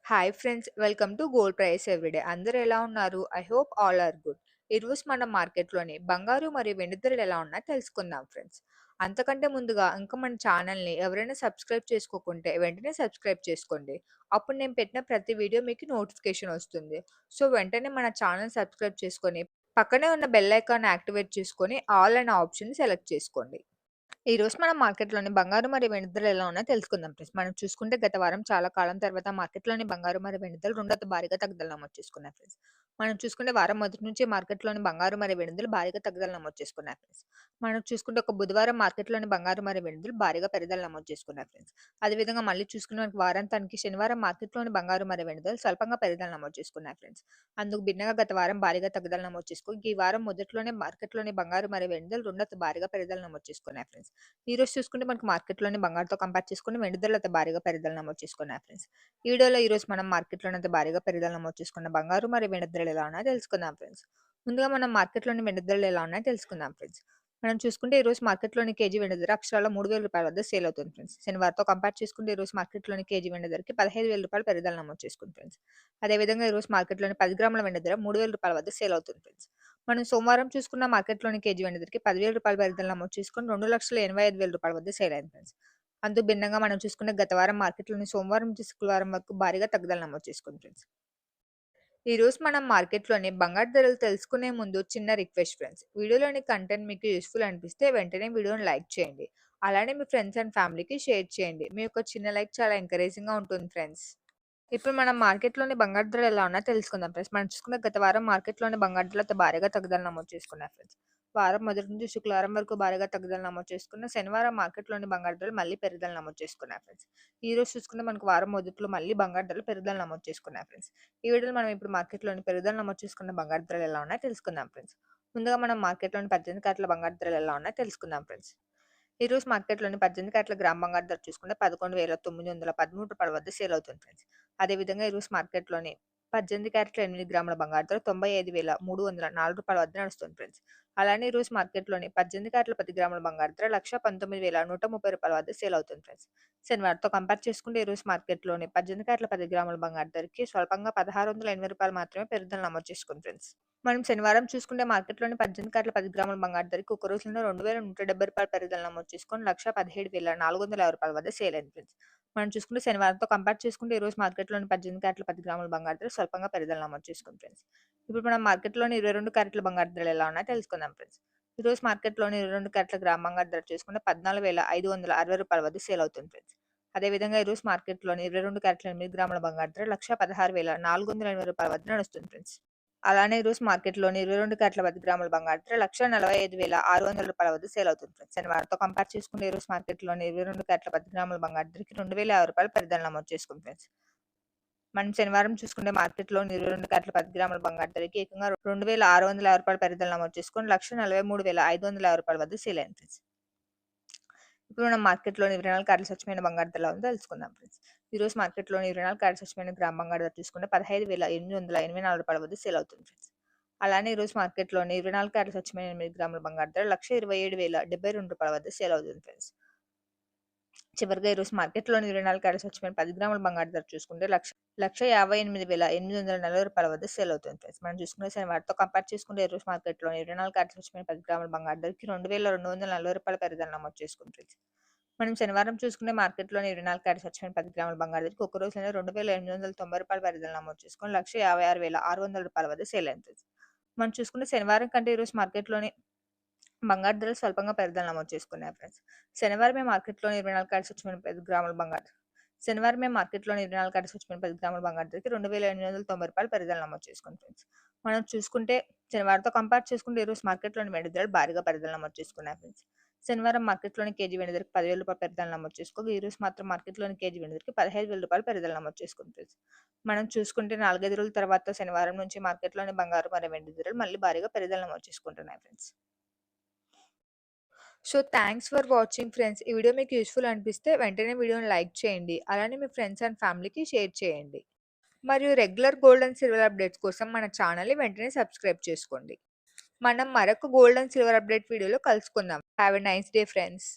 Hi friends, welcome to gold price everyday. అందరూ ఎలా ఉన్నారు? I hope all are good. ఈరోజు మనం మార్కెట్లోని బంగారు మరియు వెండి ధరలు ఎలా ఉన్నాయో తెలుసుకుందాం ఫ్రెండ్స్. అంతకంటే ముందుగా ఇంకా మన ఛానల్ని ఎవరైనా సబ్స్క్రైబ్ చేసుకోకుంటే వెంటనే సబ్స్క్రైబ్ చేసుకోండి. అప్పుడు నేను పెట్టిన ప్రతి వీడియో మీకు నోటిఫికేషన్ వస్తుంది. సో వెంటనే మన ఛానల్ సబ్స్క్రైబ్ చేసుకొని పక్కనే ఉన్న బెల్ ఐకాన్ యాక్టివేట్ చేసుకొని ఆల్ అనే ఆప్షన్ సెలెక్ట్ చేసుకోండి. ఈరోజు మనం మార్కెట్‌లోని బంగారు మరియు వెండి ధరలు ఎలా ఉన్నాయో తెలుసుకుందాం ఫ్రెండ్స్. మనం చూసుకుంటే గత వారం చాలా కాలం తర్వాత మార్కెట్‌లోని బంగారు మరియు వెండి ధరలు రెండంత భారీగా తగ్గుదల నమోదు చేసుకున్నాయి ఫ్రెండ్స్. మనం చూసుకుంటే వారం మొదటి నుంచి మార్కెట్‌లోని బంగారు మరియు వెండి ధరలు భారీగా తగ్గుదల నమోదు చేసుకున్నాయి ఫ్రెండ్స్. మనం చూసుకుంటే ఒక బుధవారం మార్కెట్‌లోని బంగారు మరియు వెండి ధరలు భారీగా పెరుగుదల నమోదు చేసుకున్నాయి ఫ్రెండ్స్. అదేవిధంగా మళ్ళీ చూసుకున్న మనకి వారాంతానికి శనివారం మార్కెట్‌లోని బంగారు మరియు వెండి ధరలు స్వల్పంగా పెరుగుదల నమోదు చేసుకున్నాయి ఫ్రెండ్స్. అందుకు భిన్నంగా గత వారం భారీగా తగ్గుదల నమోదు చేసుకోగా ఈ వారం మొదట్లోనే మార్కెట్‌లోని బంగారు మరియు వెండి ధరలు రెండంత భారీగా పెరుగుదల నమోదు చేసుకున్నాయి ఫ్రెండ్స్. ఈరోజు చూసుకుంటే మనకి మార్కెట్‌లోని బంగారుతో కంపేర్ చేసుకుంటే వెండి ధరలు అయితే భారీగా పెరుగుదల నమోదు చేసుకున్నాయి ఫ్రెండ్స్. ఈ వీడియోలో ఈరోజు మనం మార్కెట్‌లోని అయితే భారీగా పెరుగుదల నమోదు చేసుకున్న బంగారు మరియు వెండి ధరలు ఎలా ఉన్నాయో తెలుసుకుందాం ఫ్రెండ్స్. ముందుగా మనం మార్కెట్‌లోని వెండి ధరలు ఎలా ఉన్నాయో తెలుసుకుందాం ఫ్రెండ్స్. మనం చూసుకుంటే ఈరోజు మార్కెట్‌లోని కేజీ వెండి ధర అక్షరాల రూ. 3000 వద్ద సేల్ అవుతుంది ఫ్రెండ్స్. శనివారంతో కంపేర్ చేసుకుంటే ఈరోజు మార్కెట్‌లోని కేజీ వెండి ధరకి రూ. 15,000 పెరుగుదల నమోదు చేసుకుంది ఫ్రెండ్స్. అదేవిధంగా ఈరోజు మార్కెట్‌లోని 10 గ్రాముల వెండి ధర రూ. 3000 వద్ద సేల్ అవుతుంది ఫ్రెండ్స్. మనం సోమవారం చూసుకున్న మార్కెట్‌లోని కేజీ వెండి ధరకి రూ. 10,000 పెరుగుదల నమోదు చేసుకొని రూ. 2,85,000 వద్ద సేల్ అయింది ఫ్రెండ్స్. అందుకు భిన్నంగా మనం చూసుకున్న గత వారం మార్కెట్‌లోని సోమవారం నుంచి శుక్రవారం వరకు భారీగా తగ్గుదల నమోదు చేసుకుంది ఫ్రెండ్స్. ఈరోజు మనం మార్కెట్‌లోని బంగారు ధరలు తెలుసుకునే ముందు చిన్న రిక్వెస్ట్ ఫ్రెండ్స్. వీడియోలోని కంటెంట్ మీకు యూజ్‌ఫుల్ అనిపిస్తే వెంటనే వీడియోని లైక్ చేయండి. అలానే మీ ఫ్రెండ్స్ అండ్ ఫ్యామిలీకి షేర్ చేయండి. మీ యొక్క చిన్న లైక్ చాలా ఎంకరేజింగ్‌గా ఉంటుంది ఫ్రెండ్స్. ఇప్పుడు మనం మార్కెట్‌లోని బంగారు ధరలు ఎలా ఉన్నాయో తెలుసుకుందాం ఫ్రెండ్స్. మనం చూసుకున్న గత వారం మార్కెట్‌లోని బంగారు ధరలతో భారీగా తగ్గుదల నమోదు చేసుకున్నాయి ఫ్రెండ్స్. వారం మొదటి నుంచి శుక్రవారం వరకు భారీగా తగ్గుదల నమోదు చేసుకున్న శనివారం మార్కెట్‌లోని బంగారు ధరలు మళ్ళీ పెరుగుదల నమోదు చేసుకున్నాయి ఫ్రెండ్స్. ఈరోజు చూసుకుంటే మనకు వారం మొదట్లో మళ్ళీ బంగారు ధరలు పెరుగుదల నమోదు చేసుకున్నాయి ఫ్రెండ్స్. ఈ వీడియోలో మనం ఇప్పుడు మార్కెట్‌లోని పెరుగుదల నమోదు చేసుకున్న బంగారు ధరలు ఎలా ఉన్నాయో తెలుసుకుందాం ఫ్రెండ్స్. ముందుగా మనం మార్కెట్‌లోని 18 క్యారెట్ల బంగారు ధరలు ఎలా ఉన్నాయో తెలుసుకుందాం ఫ్రెండ్స్. ఈరోజు మార్కెట్‌లోని 18 క్యారెట్ల గ్రామ్ బంగారు ధర చూసుకుంటే రూ. 11,913 వద్ద సేల్ అవుతుంది ఫ్రెండ్స్. అదేవిధంగా ఈరోజు మార్కెట్‌లోని 18 క్యారెట్ల 8 గ్రాముల బంగారు ధర రూ. 95,304 వద్ద నడుస్తుంది ఫ్రెండ్స్. అలానే ఈరోజు మార్కెట్‌లోని 18 క్యారెట్ల 10 గ్రాముల బంగారు ధర రూ. 19,130 వద్ద సేల్ అవుతుంది ఫ్రెండ్స్. శనివారంతో కంపేర్ చేసుకుంటే ఈరోజు మార్కెట్‌లోని 18 క్యారెట్ల 10 గ్రాముల బంగారు ధరకి స్వల్పంగా రూ. 1,680 మాత్రమే పెరుగుదల నమోదు చేసుకుంది ఫ్రెండ్స్. మనం శనివారం చూసుకుంటే మార్కెట్‌లోని 18 క్యారెట్ల 10 గ్రాముల బంగారు ధరకి ఒక రోజులోనే రూ. 2,170 పెరుగుదల నమోదు చేసుకొని రూ. 1,17,450 వద్ద సేల్ అయింది ఫ్రెండ్స్. మనం చూసుకుంటే శనివారంతో కంపేర్ చేసుకుంటే ఈరోజు మార్కెట్‌లోని 18 క్యారెట్ల 10 గ్రాముల బంగారు ధర స్వల్పంగా పెరుగుదల నమోదు చేసుకుంది ఫ్రెండ్స్. ఇప్పుడు మనం మార్కెట్‌లోని 22 క్యారెట్ల బంగారు ధరలు ఎలా ఉన్నాయో తెలుసుకుందాం ఫ్రెండ్స్. ఈరోజు మార్కెట్‌లోని 22 క్యారెట్ల గ్రామ్ బంగారు ధర చూసుకుంటే రూ. 14,560 వద్ద సేల్ అవుతుంది ఫ్రెండ్స్. అదేవిధంగా ఈరోజు మార్కెట్‌లోని 22 క్యారెట్ల 8 గ్రాముల బంగారు ధర రూ. 1,16,480 వద్ద నడుస్తుంది ఫ్రెండ్స్. అలానే ఈరోజు మార్కెట్‌లోని 22 క్యారెట్ల 10 గ్రాముల బంగారు ధర రూ. 1,45,600 వద్ద సేల్ అవుతుంది ఫ్రెండ్స్. శనివారంతో కంపేర్ చేసుకుంటే ఈరోజు మార్కెట్‌లోని 22 క్యారెట్ల 10 గ్రాముల బంగారు ధరకి రూ. 2,050 పెరుగుదల నమోదు చేసుకుంది ఫ్రెండ్స్. మనం శనివారం చూసుకుంటే మార్కెట్‌లోని 22 క్యారెట్ల 10 గ్రాముల బంగారు ధరకి ఏకంగా రూ. 2,650 పెరుగుదల నమోదు చేసుకొని రూ. 1,43,550 వద్ద సేల్ అయింది ఫ్రెండ్స్. ఇప్పుడు మనం మార్కెట్‌లోని 24 క్యారెట్ల స్వచ్ఛమైన బంగారు ధర ఎలా ఉందో తెలుసుకుందాం ఫ్రెండ్స్. ఈరోజు మార్కెట్‌లోని 24 క్యారెట్ల స్వచ్ఛమైన గ్రామ్ బంగారు ధర చూసుకుంటే రూ. 15,884 వద్ద సేల్ అవుతుంది ఫ్రెండ్స్. అలానే ఈరోజు మార్కెట్‌లోని 24 క్యారెట్ల స్వచ్ఛమైన 8 గ్రాముల బంగారు ధర రూ. 1,27,072 వద్ద సేల్ అవుతుంది ఫ్రెండ్స్. చివరిగా ఈరోజు మార్కెట్‌లోని 24 క్యారెట్ల స్వచ్ఛమైన 10 గ్రాముల బంగారు ధర చూసుకుంటే 1,58,840 వద్ద సేల్ అవుతుంది ఫ్రెండ్స్. మనం చూసుకునే శనివారంతో కంపేర్ చేసుకుంటే ఈరోజు మార్కెట్‌లోని 24 క్యారెట్ల స్వచ్ఛమైన 10 గ్రాముల బంగారు ధరకి రూ. 2,240 పెరుగుదల నమోదు చేసుకుంది ఫ్రెండ్స్. మనం శనివారం చూసుకునే మార్కెట్‌లోని 24 క్యారెట్ల స్వచ్ఛమైన 10 గ్రాముల బంగారు ధరకి ఒక రోజులోనే రూ. 2,890 పెరుగుదల నమోదు చేసుకొని రూ. 1,56,600 వద్ద సేల్ అయింది ఫ్రెండ్స్. మనం చూసుకుంటే శనివారం కంటే ఈరోజు మార్కెట్‌లోని బంగారు ధరలు స్వల్పంగా పెరుగుదల నమోదు చేసుకున్నాయి ఫ్రెండ్స్. శనివారమే మార్కెట్‌లోని 24 క్యారెట్ల స్వచ్ఛమైన 10 గ్రాముల బంగారు శనివారమే మార్కెట్‌లోని 24 క్యారెట్ల స్వచ్ఛమైన 10 గ్రాముల బంగారు ధరకి రూ. 2,890 పెరుగుదల నమోదు చేసుకుంది ఫ్రెండ్స్. మనం చూసుకుంటే శనివారంతో కంపేర్ చేసుకుంటే ఈరోజు మార్కెట్‌లోని వెండి ధరలు భారీగా పెరుగుదల నమోదు చేసుకున్నాయి ఫ్రెండ్స్. శనివారం మార్కెట్‌లోని కేజీ వెండి ధరకి రూ. 10,000 పెరుగుదల నమోదు చేసుకోగా ఈరోజు మాత్రం మార్కెట్‌లోని కేజీ వెండి ధరకి రూ. 15,000 పెరుగుదల నమోదు చేసుకుంది ఫ్రెండ్స్. మనం చూసుకుంటే 4, 5 రోజుల తర్వాత శనివారం నుంచి మార్కెట్‌లోని బంగారు మరియు వెండి ధరలు మళ్ళీ భారీగా పెరుగుదల నమోదు చేసుకుంటున్నాయి friends. So, thanks for watching friends. ఈ వీడియో మీకు యూజ్‌ఫుల్ అనిపిస్తే వెంటనే వీడియోని లైక్ చేయండి. అలానే మీ ఫ్రెండ్స్ అండ్ ఫ్యామిలీకి షేర్ చేయండి. మరియు regular gold and silver updates కోసం మన ఛానెల్‌ని వెంటనే సబ్స్క్రైబ్ చేసుకోండి. మనం మరొక గోల్డ్ అండ్ సిల్వర్ అప్డేట్ వీడియోలో కలుసుకుందాం. Have a nice day friends.